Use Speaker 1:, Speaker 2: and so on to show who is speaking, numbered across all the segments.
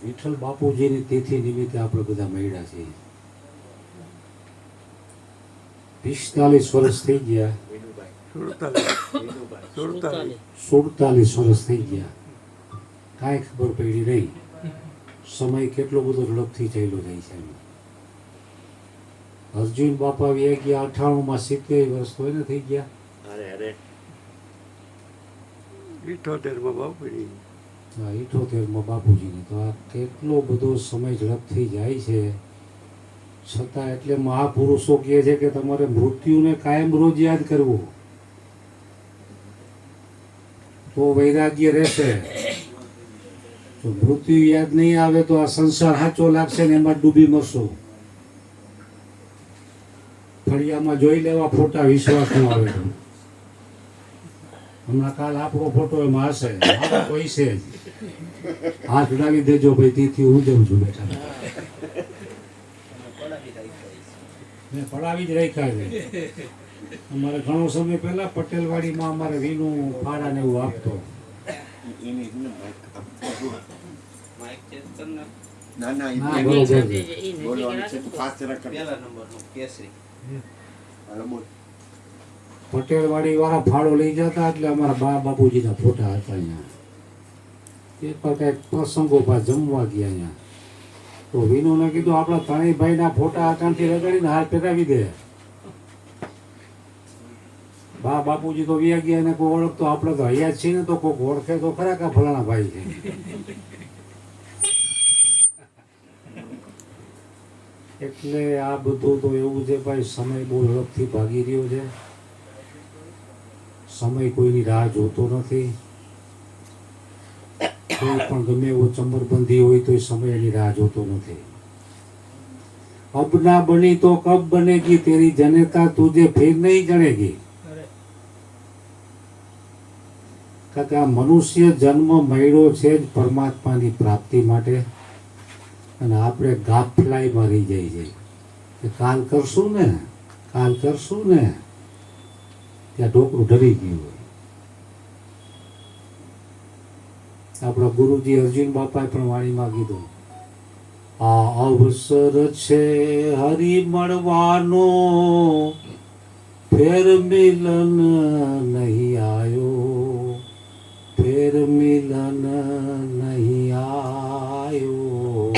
Speaker 1: વિઠ્ઠલ બાપુજીની તિથિ નિમિત્તે આપણે બધા મળ્યા છીએ. 45 વર્ષ થઈ ગયા. 47 વર્ષ થઈ ગયા. કાંઈ ખબર પડી નહીં. સમય કેટલો બધો ઝડપથી ચાલ્યો જાય છે. અર્જુન બાપા વ્યા ગયા 98 માં 70 વર્ષ તો એને થઈ ગયા. 78 માં બાપુજીને. તો આ કેટલો બધો સમય ઝડપથી જાય છે. છતાં એટલે મહાપુરુષો કહે છે કે તમારે મૃત્યુને કાયમ રોજ યાદ કરવું, તો વૈરાગ્ય રહેશે. જો મૃત્યુ યાદ નહીં આવે તો આ સંસાર સાચો લાગશે ને એમાં ડૂબી મરશો. ફળિયામાં જોઈ લેવા ફોટા, વિશ્વાસ ન આવે તો. હમણાં કાલ આપણો ફોટો એમાં હશે, કોઈ છે જ. હાથ ઉડાવી દેજો ભાઈ, તેથી હું જઉં છું બેઠા. મેં પડાવી જ રાખ્યા છે. અમારે ઘણો સમય પહેલા પટેલવાડીમાં અમારે વીનું ફાળા ને એવું આપતો. પટેલવાડી વાળા ફાળો લઈ જતા એટલે અમારા બા બાપુજીના ફોટા હતા અહીંયા. એક પર કઈક પ્રસંગો પાસે જમવા ગયા અહીંયા. તો વિનુને કીધું આપણા ત્રણેય ભાઈના ફોટા આકાંથી રગાડીને હાથ પહેરાવી દે. બા બાપુજી તો વ્યા ગયા ને કોઈ ઓળખતો, આપણે તો હૈયા જ છીએ ને, તો કોઈક ઓળખે તો ખરા કે ફલાણા ભાઈ છે. એટલે આ બધું તો એવું છે ભાઈ, સમય બહુ ઝડપથી ભાગી રહ્યો છે. સમય કોઈની રાહ જોતો નથી. કોઈ પણ ગમે એવો ચમરબંધી હોય તો સમય એની રાહ જોતો નથી. અબ ના બની તો કબ બનેગી, તેરી જનતા તુજે ફિર નહીં જણેગી. કારણ કે આ મનુષ્ય જન્મ મળ્યો છે જ પરમાત્માની પ્રાપ્તિ માટે, અને આપણે ગાફલાઈમાં રહી જાય છે કે કાલ કરશું ને, કાલ કરશું ને, ત્યાં ઢોકળું ઢરી ગયું હોય. આપણા ગુરુજી અર્જુન બાપાએ પણ વાણીમાં કીધું, આ અવસર છે હરિ મળવાનો, ફેર મિલન નહીં આયો, ફેર મિલન નહીં આયો.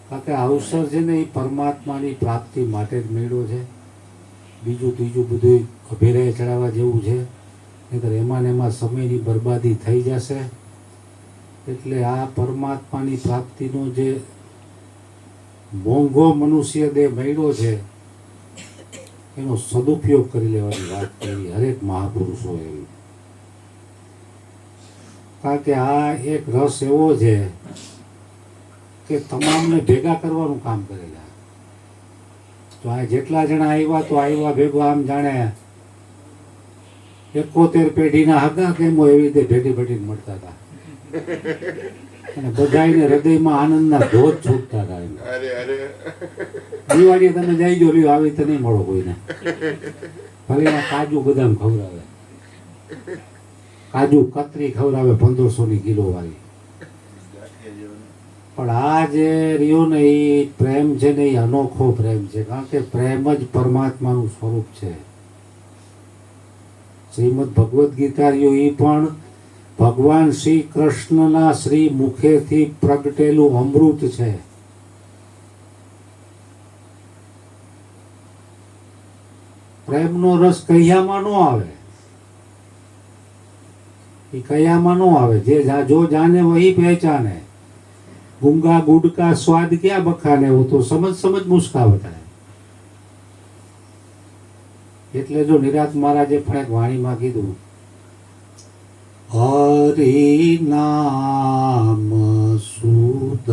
Speaker 1: કારણ કે અવસર છે ને એ પરમાત્માની પ્રાપ્તિ માટે જ મેળ્યો છે. બીજું ત્રીજું બધું અભેરાય ચડાવવા જેવું છે, નહીંતર એમાં ને એમાં સમયની બરબાદી થઈ જશે. એટલે આ પરમાત્માની પ્રાપ્તિનો જે મોંઘો મનુષ્ય દેહ મળ્યો છે, એનો સદુપયોગ કરી લેવાની વાત કરી હરેક મહાપુરુષો એમ. કારણ કે આ એક રસ એવો છે કે તમામને ભેગા કરવાનું કામ કરેલા. તો આ જેટલા જણા આવ્યા તો આવ્યા ભેગો, આમ જાણે 71 પેઢીના હગા કેમ હોય એવી રીતે ભેટી ભેટીને મળતા હતા. અને બધાને હૃદયમાં આનંદના ધોધ છૂટતા હતા. દિવાળી તમે જઈ જો લ્યો, આવી તો નહીં મળો કોઈને. ભલે કાજુ બદામ ખવડાવે, કાજુ કતરી ખવડાવે 1500 કિલો વાળી. પણ આ જે રહ્યો ને એ પ્રેમ છે ને, એ અનોખો પ્રેમ છે. કારણ કે પ્રેમ જ પરમાત્માનું સ્વરૂપ છે. શ્રીમદ ભગવદ્ ગીતા રહ્યો એ પણ ભગવાન શ્રી કૃષ્ણના શ્રી મુખેથી પ્રગટેલું અમૃત છે. પ્રેમનો રસ કૈયામાં ન આવે, એ કૈયામાં ન આવે. જે જો જાને વહી પહેચાને, ગુંગા ગુડકા સ્વાદ ક્યાં બખાને, वो तो समझ समझ मुस्कावत है. એટલે જો નિરાત મહારાજે પણ એક વાણીમાં કીધું, હરિ નામ સુધારસ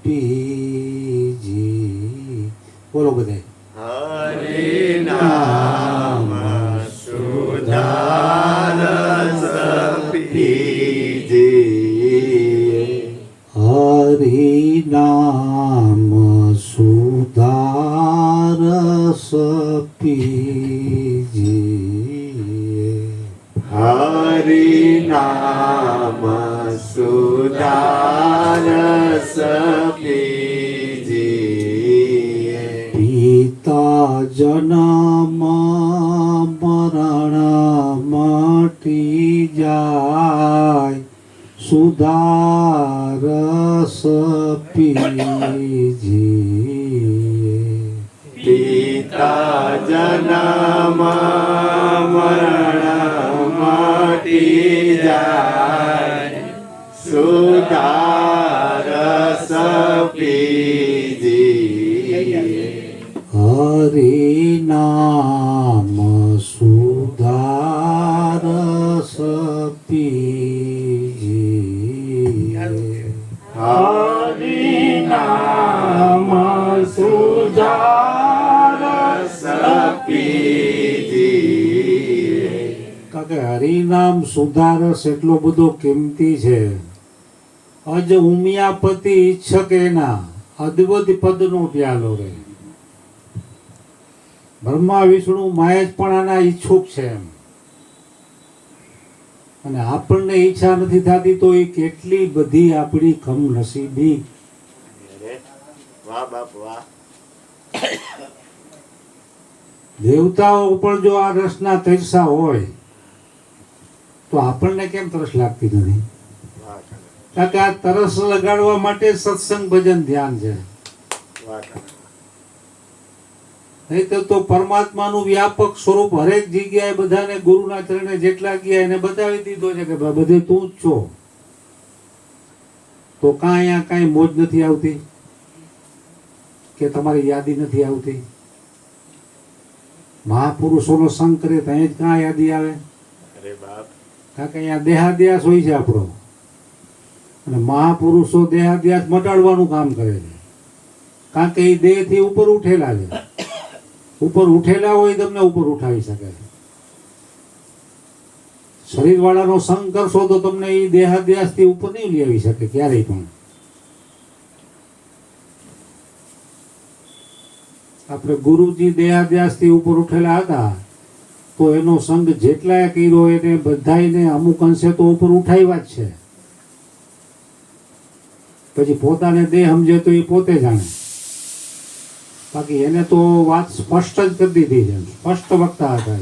Speaker 1: પીજી. બોલો બધે, હરિ નામ સુધારસ પીજી, હરિ નામ સુધારસ પીજી.
Speaker 2: હરિ નામ સુધારસ પીજીએ.
Speaker 1: પિતા જન્મ મરણ મટી જાય સુધારસ પીજીએ.
Speaker 2: પિતા જન્મ મરણ મટી જાય સુધારસ પીજીએ.
Speaker 1: હરિ નામ સુધારસ પીજીએ.
Speaker 2: હરિ નામ સુધારસ પીજીએ.
Speaker 1: કારણ કે હરિનામ સુધારસ એટલો બધો કિંમતી છે. અજ ઉમિયાપતિ ઈચ્છકે ના અદ્ભુત પદનો પ્યાલો રે. બ્રહ્મા વિષ્ણુ મહેશ પણ આના ઈચ્છુક છે એમ. અને આપણને ઈચ્છા નથી થતી તો એ કેટલી બધી આપણી કમનસીબી.
Speaker 2: વાહ બાપ વાહ.
Speaker 1: દેવતાઓ પણ જો આ રસના તરસા હોય તો આપણને કેમ તરસ લાગતી નથી? કારણ કે આ તરસ લગાડવા માટે સત્સંગ ભજન ધ્યાન છે. નહીં તો પરમાત્માનું વ્યાપક સ્વરૂપ હરેક જગ્યાએ બધાને ગુરુના ચરણે જેટલા ગયા એને બતાવી દીધો છે કે ભાઈ બધે તું જ છો. તો અહીંયા કાંઈ મોજ નથી આવતી કે તમારી યાદી નથી આવતી? મહાપુરુષોનો સંગ કરે તો અહીં જ કાં યાદી આવે? કારણ કે અહીંયા દેહાદ્યાસ હોય છે આપણો. અને મહાપુરુષો દેહાદ્યાસ મટાડવાનું કામ કરે છે. કારણ કે એ દેહથી ઉપર ઉઠેલા છે. ઉપર ઉઠેલા હોય તમને ઉપર ઉઠાવી શકે. શરીર વાળાનો સંગ કરશો તો તમને એ દેહાદ્યાસથી ઉપર નહીં લઈ આવી શકે ક્યારેય પણ. આપણે ગુરુજી દેહાદ્યાસથી ઉપર ઉઠેલા હતા તો એનો સંગ જેટલાય કર્યો એને બધાને અમુક અંશે તો ઉપર ઉઠાવ્યા જ છે. પછી પોતાને દેહ સમજે તો એ પોતે જાણે. બાકી એને તો વાત સ્પષ્ટ જ કરી દીધી છે. સ્પષ્ટ વક્તા હતા.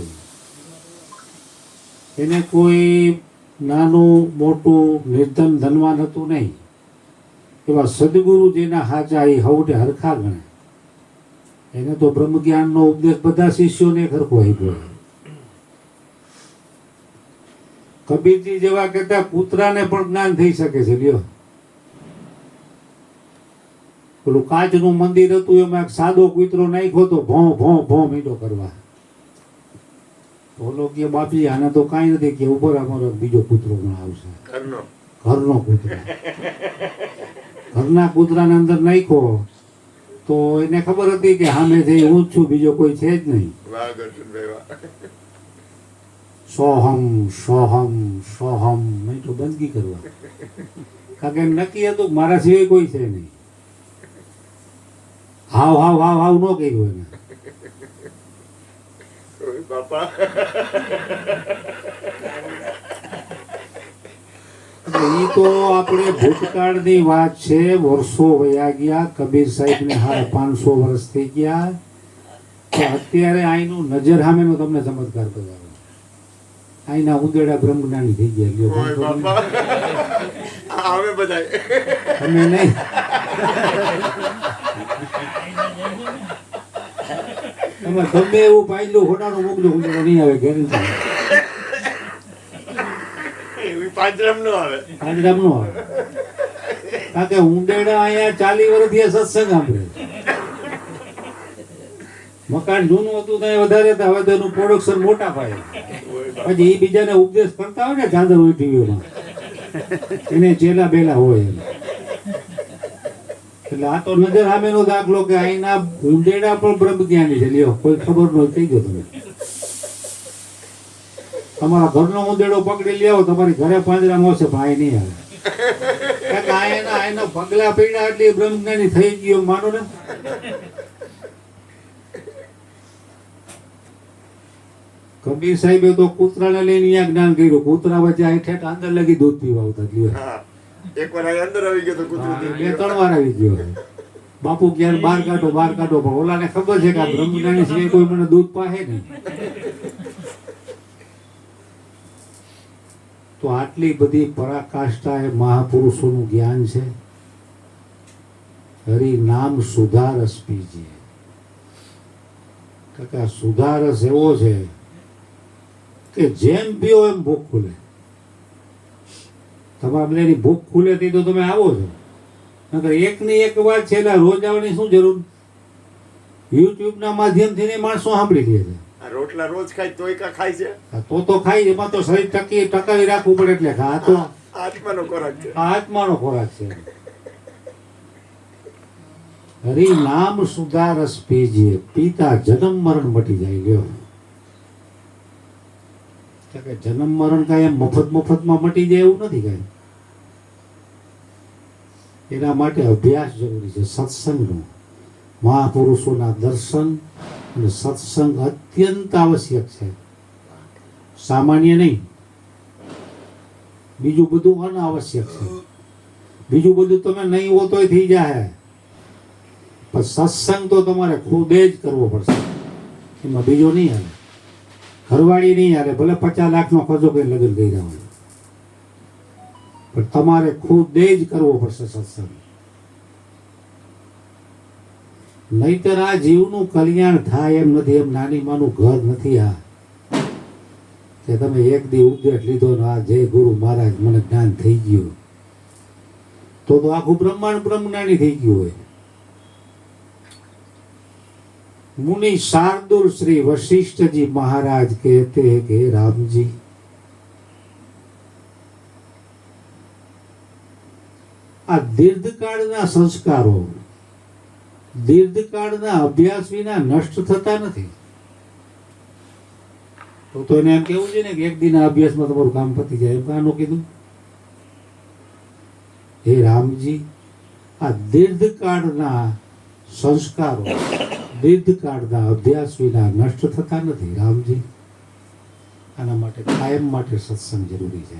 Speaker 1: એને કોઈ નાનું મોટું નિર્ધન ધનવાન હતું નહીં. એવા સદગુરુ જેના હાચા એ હવડે હરખા ગણે. એને તો બ્રહ્મ જ્ઞાનનો ઉપદેશ બધા શિષ્યોને ખરખો આપ્યો. કબીરજી જેવા કહેતા કૂતરાને પણ જ્ઞાન થઈ શકે છે. લ્યો, પેલું કાચનું મંદિર હતું એમાં એક સાદો કૂતરો નાખ્યો તો ભોં ભોં ભોં મીંડો કરવા. બોલો કે બાપી આને તો કાંઈ નથી કે ઉપર અમારો બીજો કૂતરો પણ આવશે. ઘરનો કૂતરો. ઘરના કૂતરાને અંદર નાખ્યો તો એને ખબર હતી કે સામે જઈ હું જ છું, બીજો કોઈ છે જ નહીં. સોહમ સોહમ સોહમ નહીં તો બંદગી કરવા. કારણ કે નક્કી હતું મારા સિવાય કોઈ છે નહીં. હાવ હાવ હાવ હાવ ન કર્યું એને. એ તો આપણે ભૂતકાળની વાત છે. વર્ષો વયા ગયા. કબીર સાહેબને 500 વર્ષ થઈ ગયા. તો અત્યારે અહીંનું નજર સામેનો તમને ચમત્કાર બતાવો. અહીંના ઉંદેડા બ્રહ્મજ્ઞાની થઈ ગયા. તમે નહીં. તમે ગમે એવું પાયલું ખોટાનું મોકલો ઉંદેડો નહીં આવે. ગેરંટી. પાંજરામ નો આવે. કારણ કે ઉંદેડા અહીંયા 40 વર્ષથી સત્સંગ સાંભળે. મકાન જૂનું હતું ત્યાં વધારે હતા. હવે તો એનું પ્રોડક્શન મોટા પાયે. પછી એ બીજાને ઉપદેશ કરતા હોય ને ચાંદર હોય ટીવીમાં, એને ચેલા બેલા હોય. એટલે આ તો નજર સામેનો દાખલો કે અહીંના ઉંદેડા પણ બ્રહ્મ જ્ઞાની છે. લ્યો, કોઈ ખબર ન થઈ ગયો તમે. તમારા ઘરનો ઉંદેડો પકડી લેવો તમારી ઘરે પાંજરામાં આવશે પણ અહીં નહીં આવે. કારણ કે એના પગલા પડ્યા એટલે બ્રહ્મજ્ઞાની થઈ ગયો માનો ને. કબીર સાહેબે તો કૂતરાને લઈને અહીંયા જ્ઞાન કર્યું. કૂતરા વચ્ચે આ ઠેઠ અંદર લગી દૂધ પીવા આવતા લ્યો.
Speaker 2: હા એકવાર આ અંદર આવી ગયો તો કૂતરું
Speaker 1: બે
Speaker 2: થઈ ગયું.
Speaker 1: 3 વાર આવી ગયો. બાપુ ક્યારે બહાર કાઢો પણ ઓલાને ખબર છે કે આ બ્રહ્મજ્ઞાની સિવાય કોઈ મને દૂધ પાહે નહીં. તો આટલી બધી પરાકાષ્ઠા એ મહાપુરુષોનું જ્ઞાન છે. હરિ નામ સુધારસ પીજે. કાકા સુધારસ એવો છે કે જેમ પીઓ એમ ભૂખ ખુલે. તમારા બધાની ભૂખ ખુલે તે તો તમે આવો છો. નકર એકની એક વાત છે એટલે રોજ આવવાની શું જરૂર? યુટ્યુબના માધ્યમથી ને માણસો સાંભળી લે છે.
Speaker 2: આ રોટલા રોજ ખાય તોય કા ખાય છે.
Speaker 1: તો ખાઈ એમાં તો શરીર ટકાવી રાખવું પડે એટલે આ તો
Speaker 2: આત્માનો ખોરાક છે.
Speaker 1: આ આત્માનો ખોરાક છે. હરિ નામ સુધારસ પીજે, પીતા જન્મ મરણ મટી જાય. લ્યો કે જન્મ મરણ કાંઈ એમ મફતમાં મટી જાય એવું નથી કાંઈ. એના માટે અભ્યાસ જરૂરી છે સત્સંગનો. મહાપુરુષોના દર્શન અને સત્સંગ અત્યંત આવશ્યક છે, સામાન્ય નહીં. બીજું બધું અનાવશ્યક છે. બીજું બધું તમે નહીં હો તોય થઈ જાય, પણ સત્સંગ તો તમારે ખુદ જ કરવો પડશે. એમાં બીજો નહીં હાલે, ઘરવાળી નહીં હાલે. ભલે 50 લાખનો ખર્ચો કરી લગ્ન કર્યા હોય, પણ તમારે ખુદ જ કરવો પડશે સત્સંગ. નહીતર આ જીવનું કલ્યાણ થાય એમ નથી. એમ નાની માનું ઘર નથી આ કે તમે એક દી ઉપદેશ લીધો ને આ જય ગુરુ મહારાજ મને જ્ઞાન થઈ ગયું, તો આખું બ્રહ્માંડ બ્રહ્મજ્ઞાની થઈ ગયું હોય. मुनि शार्दुल श्री वशिष्ठ जी महाराज कहते हैं कि राम जी, आ दीर्घकाळના સંસ્કારો દીર્ઘકાળના અભ્યાસ વિના નષ્ટ થતા નથી. તો એને એમ કેવું છે ને કે એક દિનના અભ્યાસમાં તમારું કામ પતી જાય. એમ કાનું કીધું? હે રામજી, આ દીર્ઘકાળના સંસ્કારો દીર્ઘકાળના અભ્યાસ વિના નષ્ટ થતા નથી રામજી. આના માટે કાયમ માટે સત્સંગ જરૂરી છે.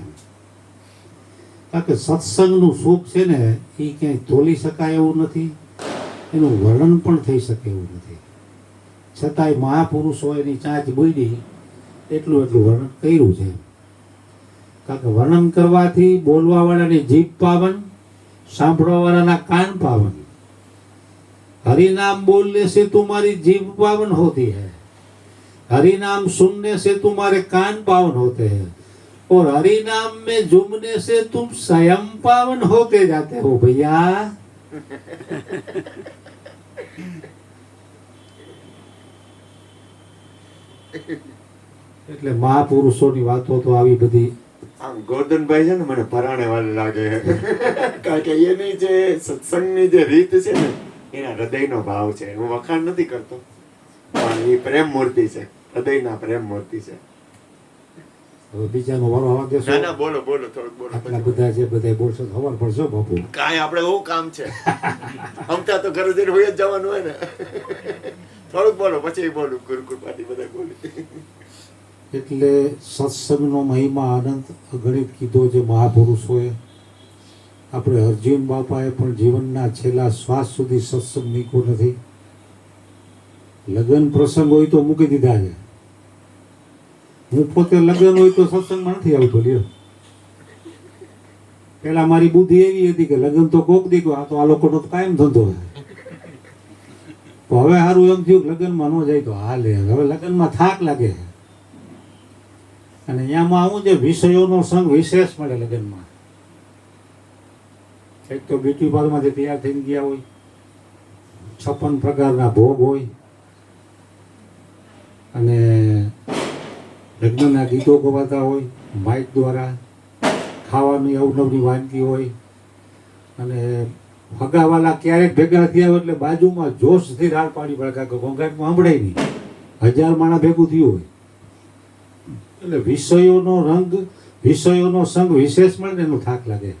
Speaker 1: કારણ કે સત્સંગનું સુખ છે ને એ ક્યાંય તોલી શકાય એવું નથી, એનું વર્ણન પણ થઈ શકે એવું નથી. છતાંય મહાપુરુષો એની ચાંચ બોલી એટલું વર્ણન કર્યું છે. કારણ કે વર્ણન કરવાથી બોલવાવાળાની જીભ પાવન, સાંભળવાવાળાના કાન પાવન. हरि नाम बोलने से तुम्हारी जीभ पावन होती है, हरि नाम सुनने से तुम्हारे कान पावन होते हैं, और हरि नाम में झूमने से तुम स्वयं पावन होते जाते हो भैया. એટલે મહાપુરુષોની વાતો તો આવી બધી.
Speaker 2: આમ ગોરધનભાઈ છે ને મને પરાણે વાળા લાગે. કારણ કે એની જે સત્સંગની જે રીત છે ને એના હૃદયનો ભાવ છે. હું વખાણ નથી કરતો, પણ એ પ્રેમ મૂર્તિ છે, હૃદયના પ્રેમ મૂર્તિ છે.
Speaker 1: બીજાનો વારો આવવા દેશો?
Speaker 2: ના ના, બોલો બોલો, થોડુંક બોલો.
Speaker 1: આટલા બધા છે, બધા બોલશો તો ખબર પડશે બાપુ.
Speaker 2: કાંઈ આપણે બહુ કામ છે. અમતા તો ઘરે જઈને હોય જ જવાનું હોય ને. થોડુંક બોલો, પછી બોલું. ગુરુકુળ પાટી બધા બોલી.
Speaker 1: એટલે સત્સંગનો મહિમા અનંત અગણિત કીધો છે મહાપુરુષોએ. આપણે અર્જુન બાપાએ પણ જીવનના છેલ્લા શ્વાસ સુધી સત્સંગ મૂક્યો નથી. લગ્ન પ્રસંગ હોય તો મૂકી દીધા છે. હું પોતે લગ્ન હોય તો સત્સંગમાં નથી આવતો. લ્યો, પેલા મારી બુદ્ધિ એવી હતી કે લગ્ન તો કોક દીકરો, આ તો આ લોકોનો કાયમ ધંધો છે. હવે સારું એમ થયું લગ્નમાં ન જાય તો હાલે. હવે લગ્નમાં થાક લાગે છે, અને અહીંયામાં આવું જે વિષયોનો સંગ વિશેષ મળે લગ્નમાં. એક તો બ્યુટી પાર્લરમાંથી તૈયાર થઈને ગયા હોય, 56 પ્રકારના ભોગ હોય, અને લગ્નના ગીતો ગવાતા હોય માઇક દ્વારા, ખાવાની અવનવની વાનગી હોય, અને હગાવાલા ક્યારેક ભેગા થયા હોય એટલે બાજુમાં જોશથી રાડ પાડી પડે, કારણ કે ઘોંઘાટમાં સાંભળાય નહીં. 1000 માણસ ભેગું થયું હોય એટલે વિષયોનો રંગ, વિષયોનો સંગ વિશેષ મળે ને એનો થાક લાગે.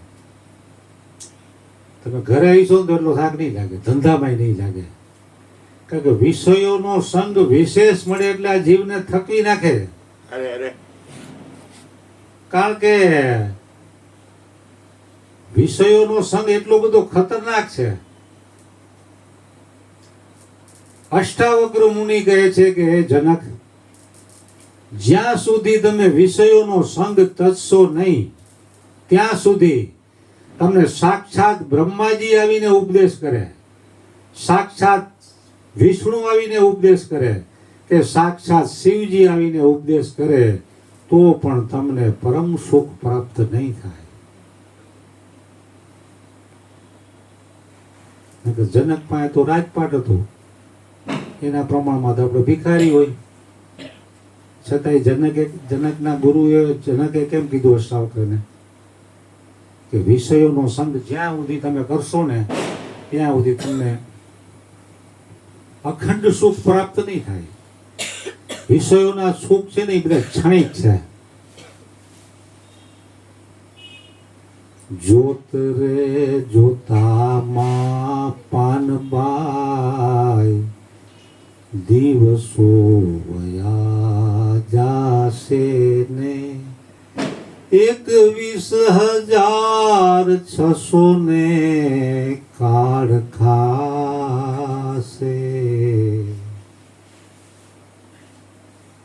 Speaker 1: તમે ઘરે આવીશો તો એટલો થાક નહીં લાગે, ધંધામાં નહીં લાગે. કારણ કે વિષયોનો સંગ વિશેષ મળે એટલે આ જીવને થકી નાખે.
Speaker 2: અરે અરે
Speaker 1: કારણ કે વિષયોનો સંગ એટલો બધો ખતરનાક છે. અષ્ટાવક્ર મુનિ કહે છે કે હે જનક, જ્યાં સુધી તમે વિષયોનો સંગ તજશો નહીં ત્યાં સુધી તમને સાક્ષાત બ્રહ્માજી આવીને ઉપદેશ કરે, સાક્ષાત વિષ્ણુ આવીને ઉપદેશ કરે કે સાક્ષાત શિવજી આવીને ઉપદેશ કરે તો પણ તમને પરમ સુખ પ્રાપ્ત નહીં થાય. જનક પાસે તો રાજપાટ હતું, એના પ્રમાણમાં તો આપણે ભિખારી હોય, છતાંય જનકના ગુરુએ જનકે કેમ કીધું અષ્ટાવક્રને કે વિષયોનો સંગ જ્યાં સુધી તમે કરશો ને ત્યાં સુધી તમને અખંડ સુખ પ્રાપ્ત નહીં થાય. વિષયોના સુખ છે ને એ બધા ક્ષણિક છે. જોત રે જોતામાં પાનબાઈ દિવસો વયા જાશે ને 21,600 ને કાળ ખાશે.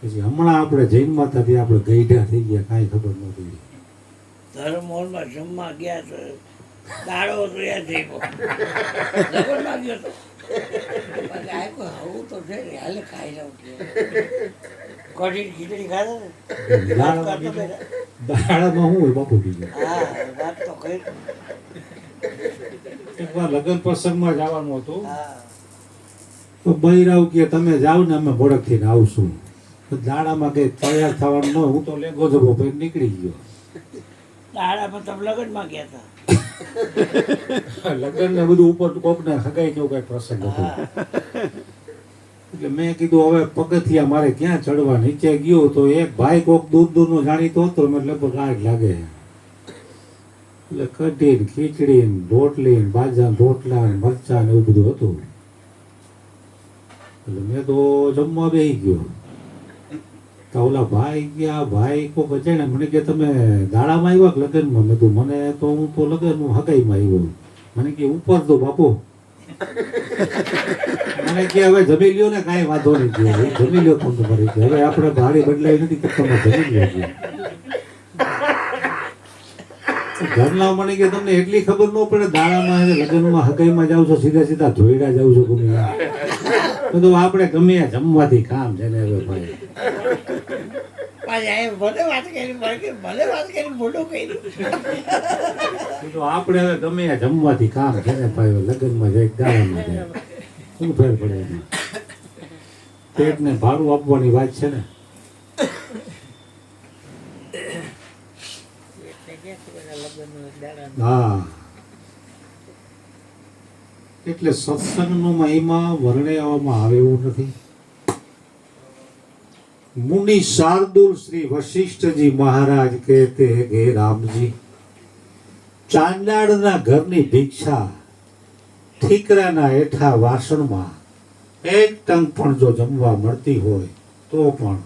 Speaker 1: પછી હમણાં આપણે જૈન માતાથી આપણે ગઈઢા થઈ ગયા, કાંઈ ખબર ન પડી.
Speaker 3: ધર્મહોલમાં જમવા ગયા તો દાડો તૈયાર થઈ ગયો, જબરમાં ગયો તો પછી આપ્યો આવું તો છે ને હાલે ખાઈ લઉં કઢી ખીચડી ખાધા ને
Speaker 1: દાડામાં શું હોય બાપુ બીજું?
Speaker 3: હા વાત તો કઈ
Speaker 1: એકવાર લગ્ન પ્રસંગમાં જવાનું હતું,
Speaker 3: હા
Speaker 1: તો બૈરાવ કે તમે જાઓ ને અમે ભડકથી આવશું. દાડામાં કઈ તૈયાર થવાનું ન, હું તો લેગો જબો પછી નીકળી ગયો.
Speaker 3: દાડામાં તમે લગ્નમાં ગયા હતા.
Speaker 1: લગ્ન ને બધું ઉપર કોકને હગાઈ જેવું કઈ પ્રસંગ હતો. એટલે મેં કીધું હવે પગથિયા મારે ક્યાં ચડવા, નીચે ગયો તો એક ભાઈ કોક દૂર દૂરનો જાણીતો હતો, એટલે લગભગ આગ લાગે. એટલે કઢી ને ખીચડી ને રોટલી ને બાજા ને રોટલા ને મરચા ને એવું બધું હતું. એટલે મેં તો જમવા બેસી ગયો. તો ઓલા ભાઈ ગયા, ભાઈ કોક અજાણ્યા મને કે તમે દાડામાં આવ્યા કે લગ્નમાં? મેં કીધું મને તો હું તો લગ્ન હગાઈમાં આવ્યો. મને કે ઉપર તો બાપુ. મને કે હવે જમી લ્યો ને, કાંઈ વાંધો નહીં, કે જમી લ્યો તમે તમારી, કે હવે આપણે ભાડી બદલાઈ નથી કે તમે જમી લેજો. ઘરના મને કે તમને એટલી ખબર ન પડે દાડામાં લગ્નમાં હગાઈમાં જાવ છો, સીધા સીધા ધોઈડા જાવ છો ગમે. તો આપણે ગમે જમવાથી કામ છે ને. હવે ભાઈ
Speaker 3: ભલે વાત કરી મોટું કર્યું.
Speaker 1: તો આપણે હવે ગમે જમવાથી કામ છે ને ભાઈ. લગ્નમાં જાય દાડામાં જાય, શું ફેર પડે એમાં? પેટને ભાડું આપવાની વાત છે ને. હા, એટલે સત્સંગનો મહિમા વર્ણવવામાં આવે એવું નથી. મુનિ શાર્દુલ શ્રી વશિષ્ઠજી મહારાજ કહેતે હે રામજી, ચાંડાળના ઘરની ભિક્ષા ઠીકરાના હેઠા વાસણમાં એક ટંક પણ જો જમવા મળતી હોય તો પણ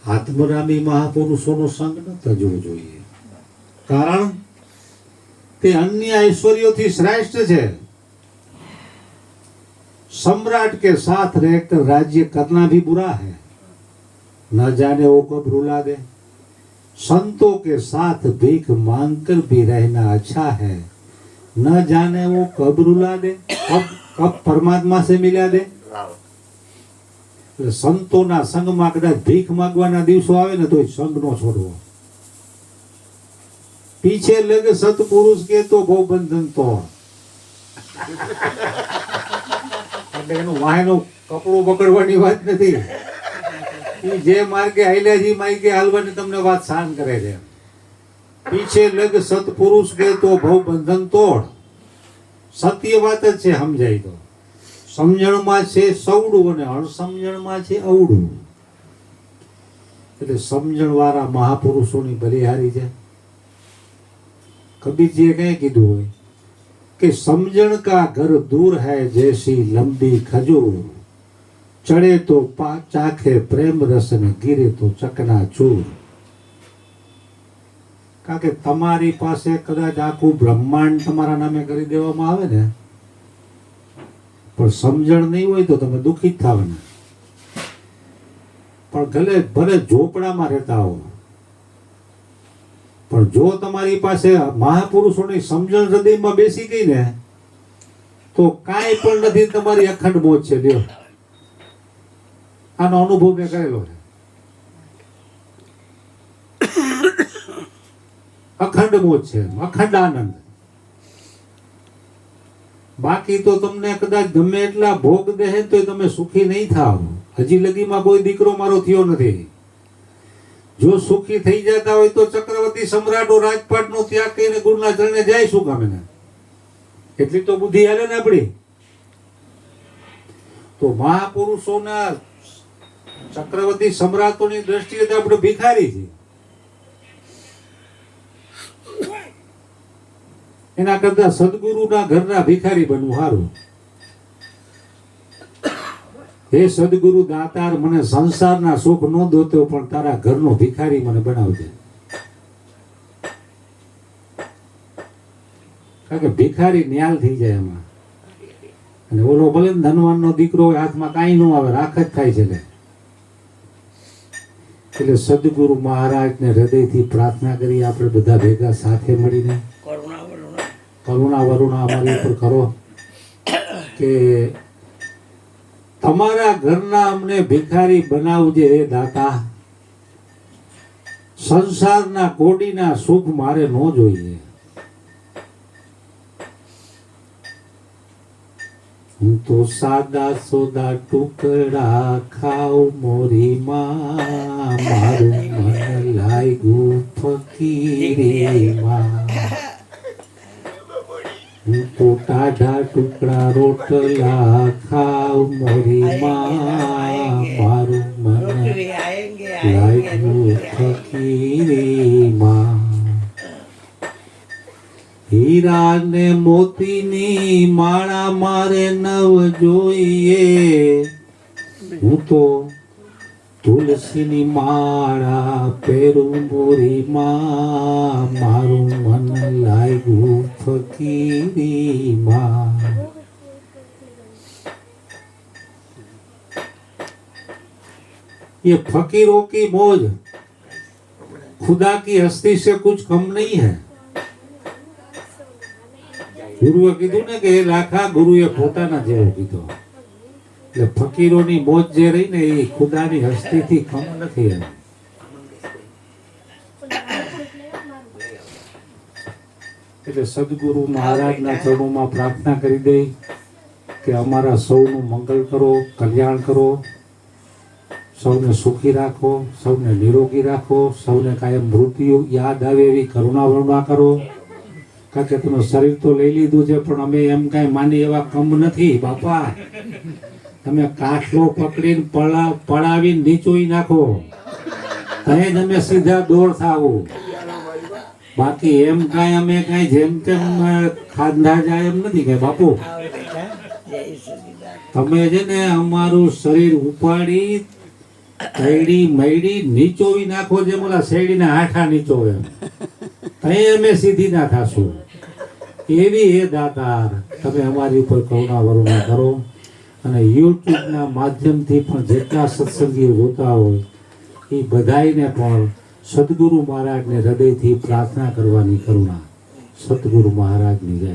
Speaker 1: આત્મરામી મહાપુરુષોનો સંગ ન તજવો જોઈએ. કારણ તે અન્ય ઐશ્વર્યોથી શ્રેષ્ઠ છે. सम्राट के साथ रहकर राज्य करना भी बुरा है, न जाने वो कब रुला दे. संतों के साथ भीख मांगकर भी रहना अच्छा है, न जाने वो कब रुला दे, कब परमात्मा से मिला दे. સંતોના સંગમાં કદાચ ભીખ માંગવાના દિવસો આવે ને તો સંગ નો છોડવો. પીછે લગે સતપુરુષ કે તો બહુ બંધન તો એટલે એનું વાહેનું કપડું પકડવાની વાત નથી. જે માર્ગે હાઈલાજી માર્ગે હાલવાની તમને વાત શાન કરે છે. પીછે લગ સતપુરુષ કે તો ભવ બંધન તોડ. સત્ય વાત જ છે, સમજાય તો. સમજણમાં છે સવડું અને અણસમજણમાં છે અવડું. એટલે સમજણ વાળા મહાપુરુષોની બલિહારી છે. કબીરજીએ કઈ કીધું હોય કે સમજણ કા ઘર દૂર है जैसी लंबी खजूर, ચડે તો ચાખે પ્રેમ રસ ને ગીરે તો ચકના ચૂર. કારણ કે તમારી પાસે કદાચ આખું બ્રહ્માંડ તમારા નામે કરી દેવામાં આવે ને, પણ સમજણ નહીં હોય તો તમે દુઃખી જ થવાના. પણ ભલે ઝોપડામાં રહેતા હો, પણ જો તમારી પાસે મહાપુરુષોની સમજણ હૃદયમાં બેસી ગઈ ને, તો કાંઈ પણ નથી, તમારી અખંડ મોજ છે. લ્યો, આનો અનુભવ મેં કરેલો છે. અખંડ મોજ છે, અખંડ આનંદ. બાકી તો તમને કદાચ ગમે એટલા ભોગ દે તો તમે સુખી નહીં થાવ. હજી લગીમાં કોઈ દીકરો મારો થયો નથી. જો સુખી થઈ જતા હોય તો ચક્રવર્તી સમ્રાટો રાજપાટનો ત્યાગ કરીને ગુરુના ચરણે જાય શું કામે ને? એટલી તો બુદ્ધિ હાલે ને આપણી. તો મહાપુરુષોના ચક્રવર્તી સમ્રાટોની દ્રષ્ટિએ તો આપણે ભિખારી છે. એના કરતા સદગુરુના ઘરના ભિખારી બનવું સારું. હે સદગુરુ દાતાર, મને સંસારના સુખ ન દોતો પણ તારા ઘરનો ભિખારી મને બનાવજે. કારણ કે ભિખારી ન્યાલ થઈ જાય એમાં. અને ઓલો ભલે ધનવાનનો દીકરો હોય, હાથમાં કાંઈ ન આવે, રાખ જ થાય છે. એટલે સદગુરુ મહારાજને હૃદયથી પ્રાર્થના કરી આપણે બધા ભેગા સાથે મળીને કરુણા વરુણા અમારી ઉપર કરો કે તમારા ઘરના અમને ભિખારી બનાવજે હે દાતા. સંસારના કોડીના સુખ મારે ન જોઈએ. હું તો સાદા સોદા ટુકડા ખાવ મોરી માં, મારું મન લાગ્યું ફકીરી માં. હું તો ટાઢા ટુકડા રોટલા ખાવ મોરી માં, મારું મન લાગ્યું ફકીરી માં. હીરા ને મોતીની માળા મારે નવ જોઈએ. હું તો તુલસીની માળા પહેરું મોરી માં, મારું મન લાગ્યું ફકીરી માં. ये फकीरों की मौज खुदा की हस्ती से कुछ कम नहीं है. ગુરુએ કીધું ને કે એ લાખા ગુરુએ પોતાના જેવો કીધો. એટલે ફકીરોની મોજ જે રહી ને એ ખુદાની હસ્તીથી કમ નથી. એમ એટલે સદગુરુ મહારાજના ચરણોમાં પ્રાર્થના કરી દઈ કે અમારા સૌનું મંગળ કરો, કલ્યાણ કરો, સૌને સુખી રાખો, સૌને નિરોગી રાખો, સૌને કાયમ મૃત્યુ યાદ આવે એવી કરુણા વરુણા કરો. કારણ કે તમે શરીર તો લઈ લીધું છે, પણ અમે એમ કાંઈ માની એવા કમ નથી બાપા. તમે કાઠલો પકડીને પડાવીને નીચોઈ નાખો, ત્યાં જ અમે સીધા દોડ થાવું. બાકી એમ કાંઈ અમે કાંઈ જેમ તેમ ખાધા જાય એમ નથી કે બાપુ. તમે છે ને અમારું શરીર ઉપાડી તૈડી મૈડી નીચોવી નાખો, જેમ ઓલા શેરડીના હાઠા નીચોવે, ત્યાં અમે સીધી ના થાશું. એવી હે દાતાર, તમે અમારી ઉપર કરુણા વરુણા કરો. અને યુટ્યુબના માધ્યમથી પણ જેટલા સત્સંગીઓ જોતા હોય એ બધાઈને પણ સદગુરુ મહારાજને હૃદયથી પ્રાર્થના કરવાની કરુણા. સદગુરુ મહારાજની જય.